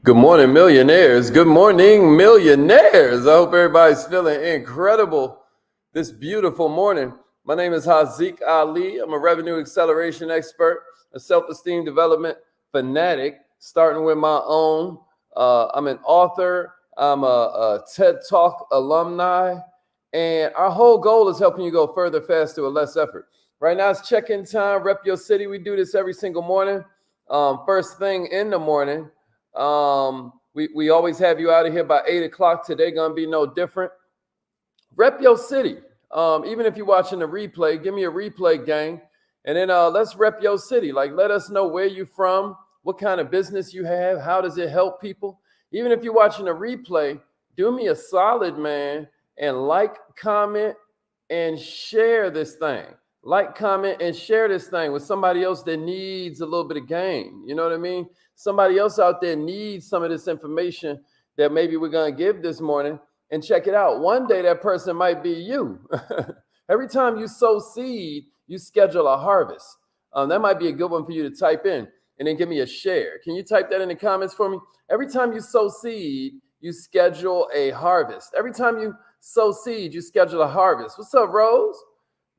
Good morning, millionaires. Good morning, millionaires. I hope everybody's feeling incredible this beautiful morning. My name is Haziq Ali. I'm a revenue acceleration expert, a self-esteem development fanatic, starting with my own. I'm an author. I'm a TED Talk alumni. And our whole goal is helping you go further, faster, with less effort. Right now it's check-in time, rep your city. We do this every single morning. First thing in the morning. We always have you out of here by 8 o'clock. Today gonna be no different. Rep your city. Even if you're watching the replay, give me a replay, gang. And then let's rep your city. Like, let us know where you from, what kind of business you have, how does it help people. Even if you're watching a replay, do me a solid, man, and like, comment, and share this thing. Like, comment, and share this thing with somebody else that needs a little bit of game. You know what I mean? Somebody else out there needs some of this information that maybe we're going to give this morning. And check it out. One day that person might be you. Every time you sow seed, you schedule a harvest. That might be a good one for you to type in and then give me a share. Can you type that in the comments for me? Every time you sow seed, you schedule a harvest. Every time you sow seed, you schedule a harvest. What's up, Rose?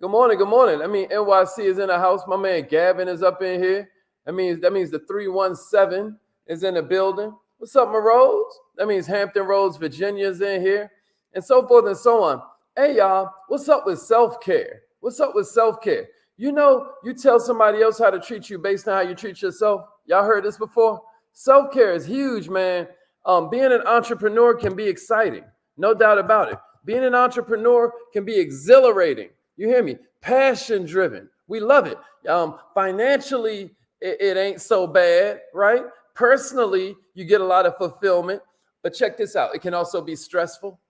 Good morning. Good morning. I mean, NYC is in the house. My man Gavin is up in here. That means the 317 is in the building. What's up, my Rose? That means Hampton Roads, Virginia's in here, and so forth and so on. Hey, y'all, what's up with self-care? What's up with self-care? You know, you tell somebody else how to treat you based on how you treat yourself. Y'all heard this before? Self-care is huge, man. Being an entrepreneur can be exciting, no doubt about it. Being an entrepreneur can be exhilarating. You hear me? Passion-driven. We love it. Financially, it ain't so bad, right? Personally, you get a lot of fulfillment, but check this out. It can also be stressful,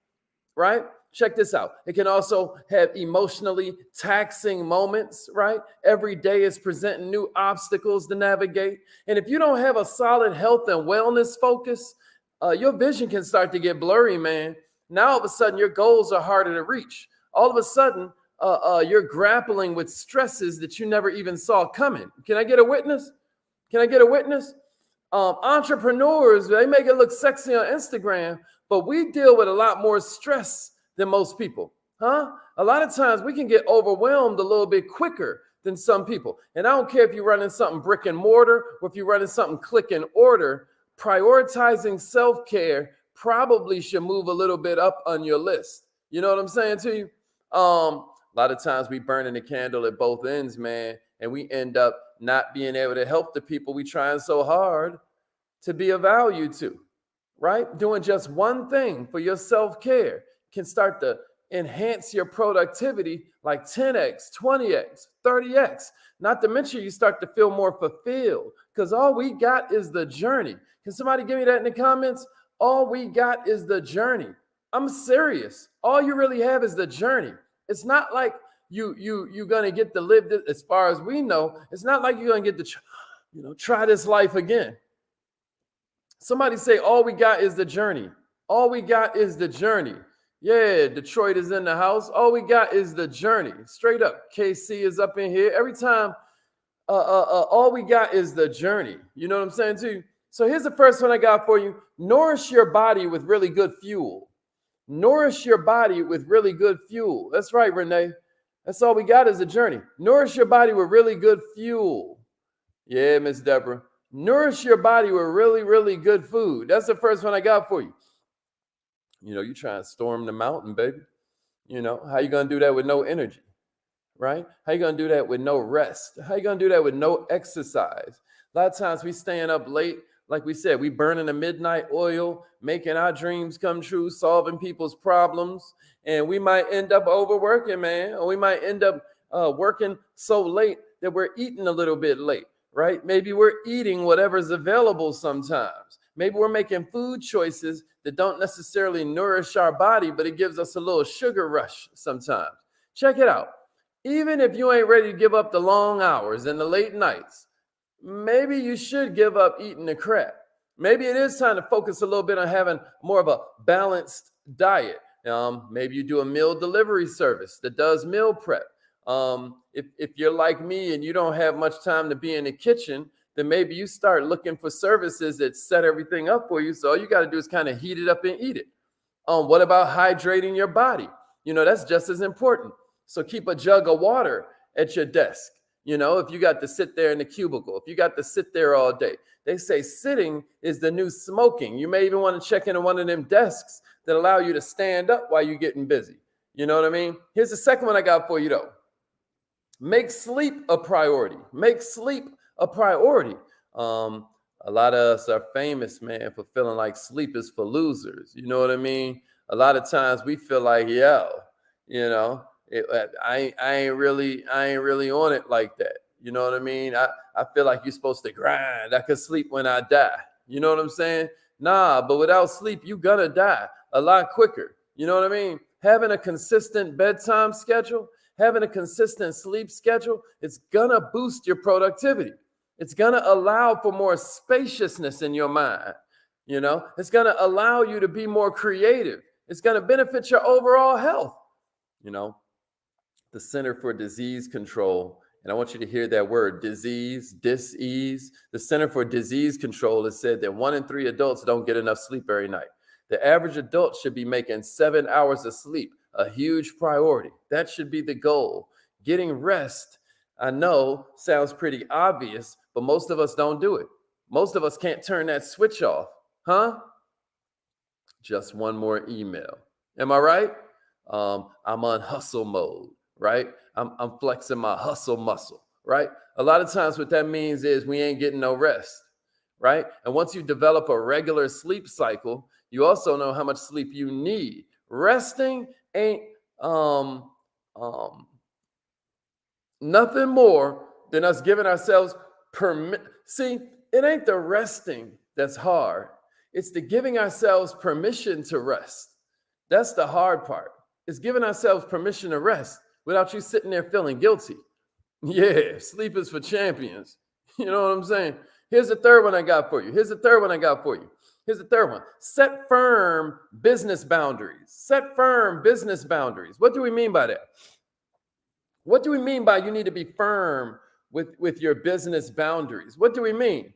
right? Check this out. It can also have emotionally taxing moments, right? Every day is presenting new obstacles to navigate. And if you don't have a solid health and wellness focus, your vision can start to get blurry, man. Now, all of a sudden, your goals are harder to reach. All of a sudden, you're grappling with stresses that you never even saw coming. Can I get a witness? Can I get a witness? Entrepreneurs, they make it look sexy on Instagram, but we deal with a lot more stress than most people, huh? A lot of times we can get overwhelmed a little bit quicker than some people. And I don't care if you're running something brick and mortar or if you're running something click and order, prioritizing self-care probably should move a little bit up on your list. You know what I'm saying to you? A lot of times we burning the candle at both ends, man, and we end up not being able to help the people we trying so hard to be of value to, right? Doing just one thing for your self-care can start to enhance your productivity like 10x, 20x, 30x. Not to mention you start to feel more fulfilled because all we got is the journey. Can somebody give me that in the comments? All we got is the journey. I'm serious. All you really have is the journey. It's not like you're gonna get to live this, as far as we know. It's not like you're gonna get to try this life again. Somebody say all we got is the journey. All we got is the journey. Yeah, Detroit is in the house. All we got is the journey. Straight up. KC is up in here. Every time, all we got is the journey. You know what I'm saying too? So here's the first one I got for you. Nourish your body with really good fuel. Nourish your body with really good fuel. That's right, Renee. That's all we got is a journey. Nourish your body with really good fuel. Yeah, Miss Deborah. Nourish your body with really, really good food. That's the first one I got for you. You try and storm the mountain, baby. How you going to do that with no energy, right? How you going to do that with no rest? How you going to do that with no exercise? A lot of times we staying up late. Like we said, we burning the midnight oil, making our dreams come true, solving people's problems. And we might end up overworking, man. Or we might end up working so late that we're eating a little bit late, right? Maybe we're eating whatever's available sometimes. Maybe we're making food choices that don't necessarily nourish our body, but it gives us a little sugar rush sometimes. Check it out. Even if you ain't ready to give up the long hours and the late nights, maybe you should give up eating the crap. Maybe it is time to focus a little bit on having more of a balanced diet. Maybe you do a meal delivery service that does meal prep. If you're like me and you don't have much time to be in the kitchen, then maybe you start looking for services that set everything up for you. So all you got to do is kind of heat it up and eat it. What about hydrating your body? That's just as important. So keep a jug of water at your desk. If you got to sit there in the cubicle, if you got to sit there all day, they say sitting is the new smoking. You may even want to check into one of them desks that allow you to stand up while you're getting busy. You know what I mean? Here's the second one I got for you though. Make sleep a priority. Make sleep a priority. A lot of us are famous, man, for feeling like sleep is for losers. You know what I mean? A lot of times we feel like, I ain't really on it like that. You know what I mean? I feel like you're supposed to grind. I could sleep when I die. You know what I'm saying? Nah, but without sleep, you're gonna die a lot quicker. You know what I mean? Having a consistent bedtime schedule, having a consistent sleep schedule, it's gonna boost your productivity. It's gonna allow for more spaciousness in your mind. It's gonna allow you to be more creative. It's gonna benefit your overall health. The Center for Disease Control, and I want you to hear that word, dis-ease. The Center for Disease Control has said that 1 in 3 adults don't get enough sleep every night. The average adult should be making 7 hours of sleep a huge priority. That should be the goal. Getting rest, I know, sounds pretty obvious, but most of us don't do it. Most of us can't turn that switch off, huh? Just one more email. Am I right? I'm on hustle mode, right? I'm flexing my hustle muscle, right? A lot of times what that means is we ain't getting no rest, right? And once you develop a regular sleep cycle, you also know how much sleep you need. Resting ain't nothing more than us giving ourselves permission. See, it ain't the resting that's hard. It's the giving ourselves permission to rest. That's the hard part. It's giving ourselves permission to rest without you sitting there feeling guilty. Yeah, sleep is for champions. You know what I'm saying? Here's the third one I got for you. Here's the third one. Set firm business boundaries. Set firm business boundaries. What do we mean by that? What do we mean by you need to be firm with your business boundaries? What do we mean?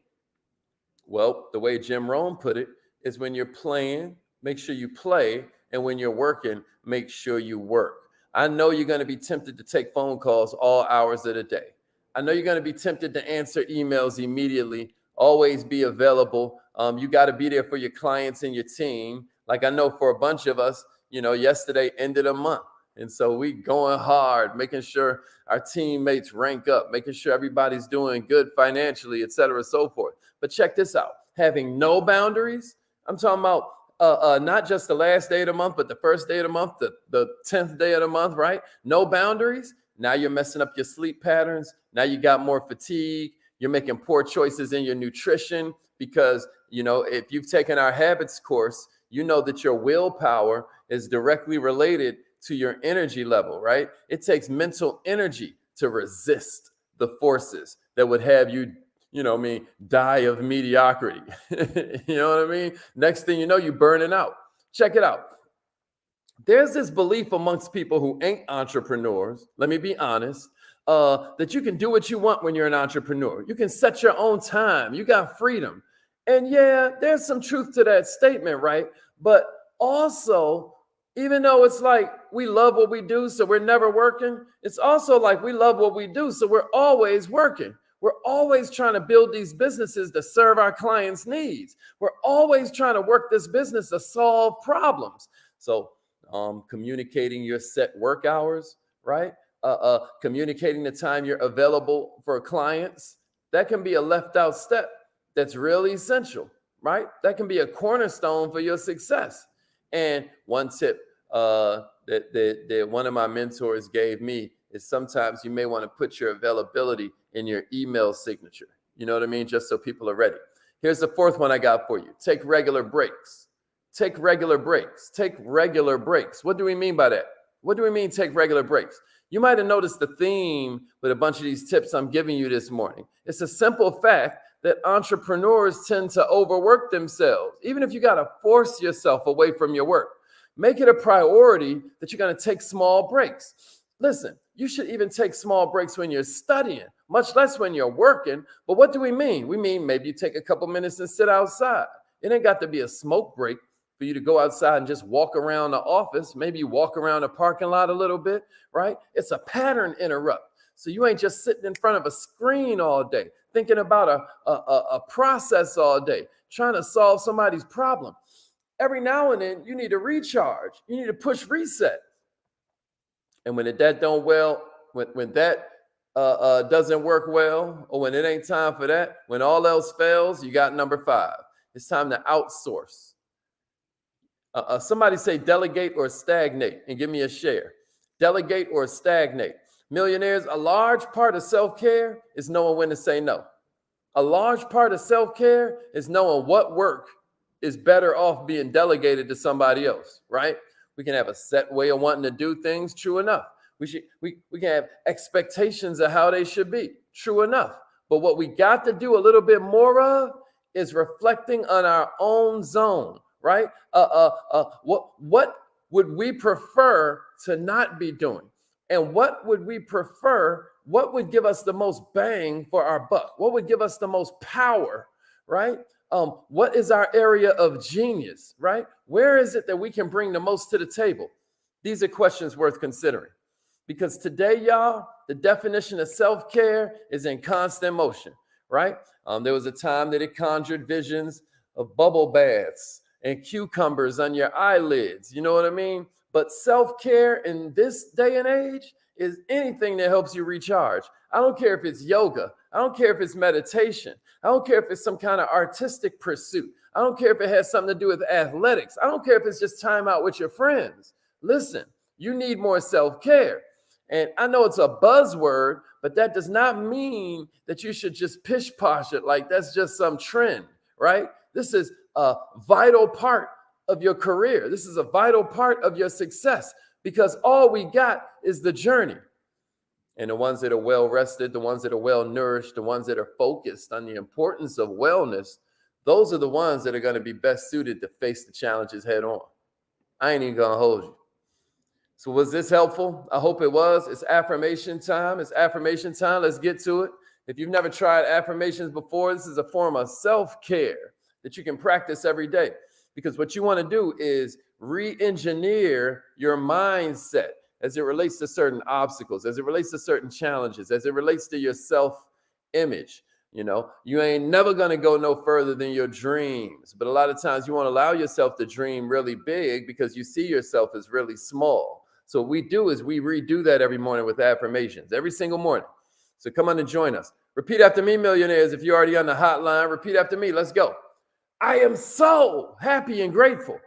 Well, the way Jim Rohn put it is when you're playing, make sure you play. And when you're working, make sure you work. I know you're going to be tempted to take phone calls all hours of the day. I know you're going to be tempted to answer emails immediately. Always be available. You got to be there for your clients and your team. Like I know for a bunch of us, yesterday ended a month. And so we going hard, making sure our teammates rank up, making sure everybody's doing good financially, et cetera, so forth. But check this out. Having no boundaries, I'm talking about not just the last day of the month, but the first day of the month, the 10th day of the month, right? No boundaries. Now you're messing up your sleep patterns. Now you got more fatigue. You're making poor choices in your nutrition because, if you've taken our habits course, you know that your willpower is directly related to your energy level, right? It takes mental energy to resist the forces that would have you die of mediocrity. You know what I mean? Next thing you know, you're burning out. Check it out. There's this belief amongst people who ain't entrepreneurs, let me be honest, that you can do what you want when you're an entrepreneur. You can set your own time. You got freedom. And yeah, there's some truth to that statement, right? But also, even though it's like we love what we do, so we're never working, it's also like we love what we do, so we're always working. We're always trying to build these businesses to serve our clients' needs. We're always trying to work this business to solve problems. So communicating your set work hours, right? Communicating the time you're available for clients, that can be a left out step that's really essential, right? That can be a cornerstone for your success. And one tip that one of my mentors gave me is sometimes you may want to put your availability in your email signature. You know what I mean? Just so people are ready. Here's the fourth one I got for you. Take regular breaks. Take regular breaks. Take regular breaks. What do we mean by that? What do we mean take regular breaks? You might have noticed the theme with a bunch of these tips I'm giving you this morning. It's a simple fact that entrepreneurs tend to overwork themselves. Even if you got to force yourself away from your work, make it a priority that you're going to take small breaks. Listen, you should even take small breaks when you're studying much less when you're working. But what do we mean? We mean maybe you take a couple minutes and sit outside. It ain't got to be a smoke break for you to go outside and just walk around the office. Maybe you walk around the parking lot a little bit, right? It's a pattern interrupt. So you ain't just sitting in front of a screen all day, thinking about a process all day, trying to solve somebody's problem. Every now and then, you need to recharge. You need to push reset. And when that don't well, when that doesn't work well, or when it ain't time for that, when all else fails, you got number 5. It's time to outsource. Somebody say delegate or stagnate and give me a share. Delegate or stagnate. Millionaires, a large part of self-care is knowing when to say no. A large part of self-care is knowing what work is better off being delegated to somebody else, right? We can have a set way of wanting to do things, true enough. We can have expectations of how they should be, true enough. But what we got to do a little bit more of is reflecting on our own zone, right? What would we prefer to not be doing? And what would we prefer? What would give us the most bang for our buck? What would give us the most power, right? What is our area of genius, right? Where is it that we can bring the most to the table? These are questions worth considering, because today, y'all, the definition of self-care is in constant motion, right? There was a time that it conjured visions of bubble baths and cucumbers on your eyelids. You know what I mean? But self-care in this day and age is anything that helps you recharge. I don't care if it's yoga. I don't care if it's meditation. I don't care if it's some kind of artistic pursuit. I don't care if it has something to do with athletics. I don't care if it's just time out with your friends. Listen, you need more self-care. And I know it's a buzzword, but that does not mean that you should just pish-posh it like that's just some trend, right? This is a vital part of your career. This is a vital part of your success, because all we got is the journey. And the ones that are well rested, the ones that are well nourished, the ones that are focused on the importance of wellness, those are the ones that are going to be best suited to face the challenges head on. I ain't even going to hold you. So was this helpful? I hope it was. It's affirmation time. It's affirmation time. Let's get to it. If you've never tried affirmations before, this is a form of self-care that you can practice every day. Because what you want to do is re-engineer your mindset as it relates to certain obstacles, as it relates to certain challenges, as it relates to your self-image. You know, you ain't never going to go no further than your dreams. But a lot of times you want to allow yourself to dream really big because you see yourself as really small. So what we do is we redo that every morning with affirmations, every single morning. So come on and join us. Repeat after me, millionaires. If you're already on the hotline, repeat after me. Let's go. I am so happy and grateful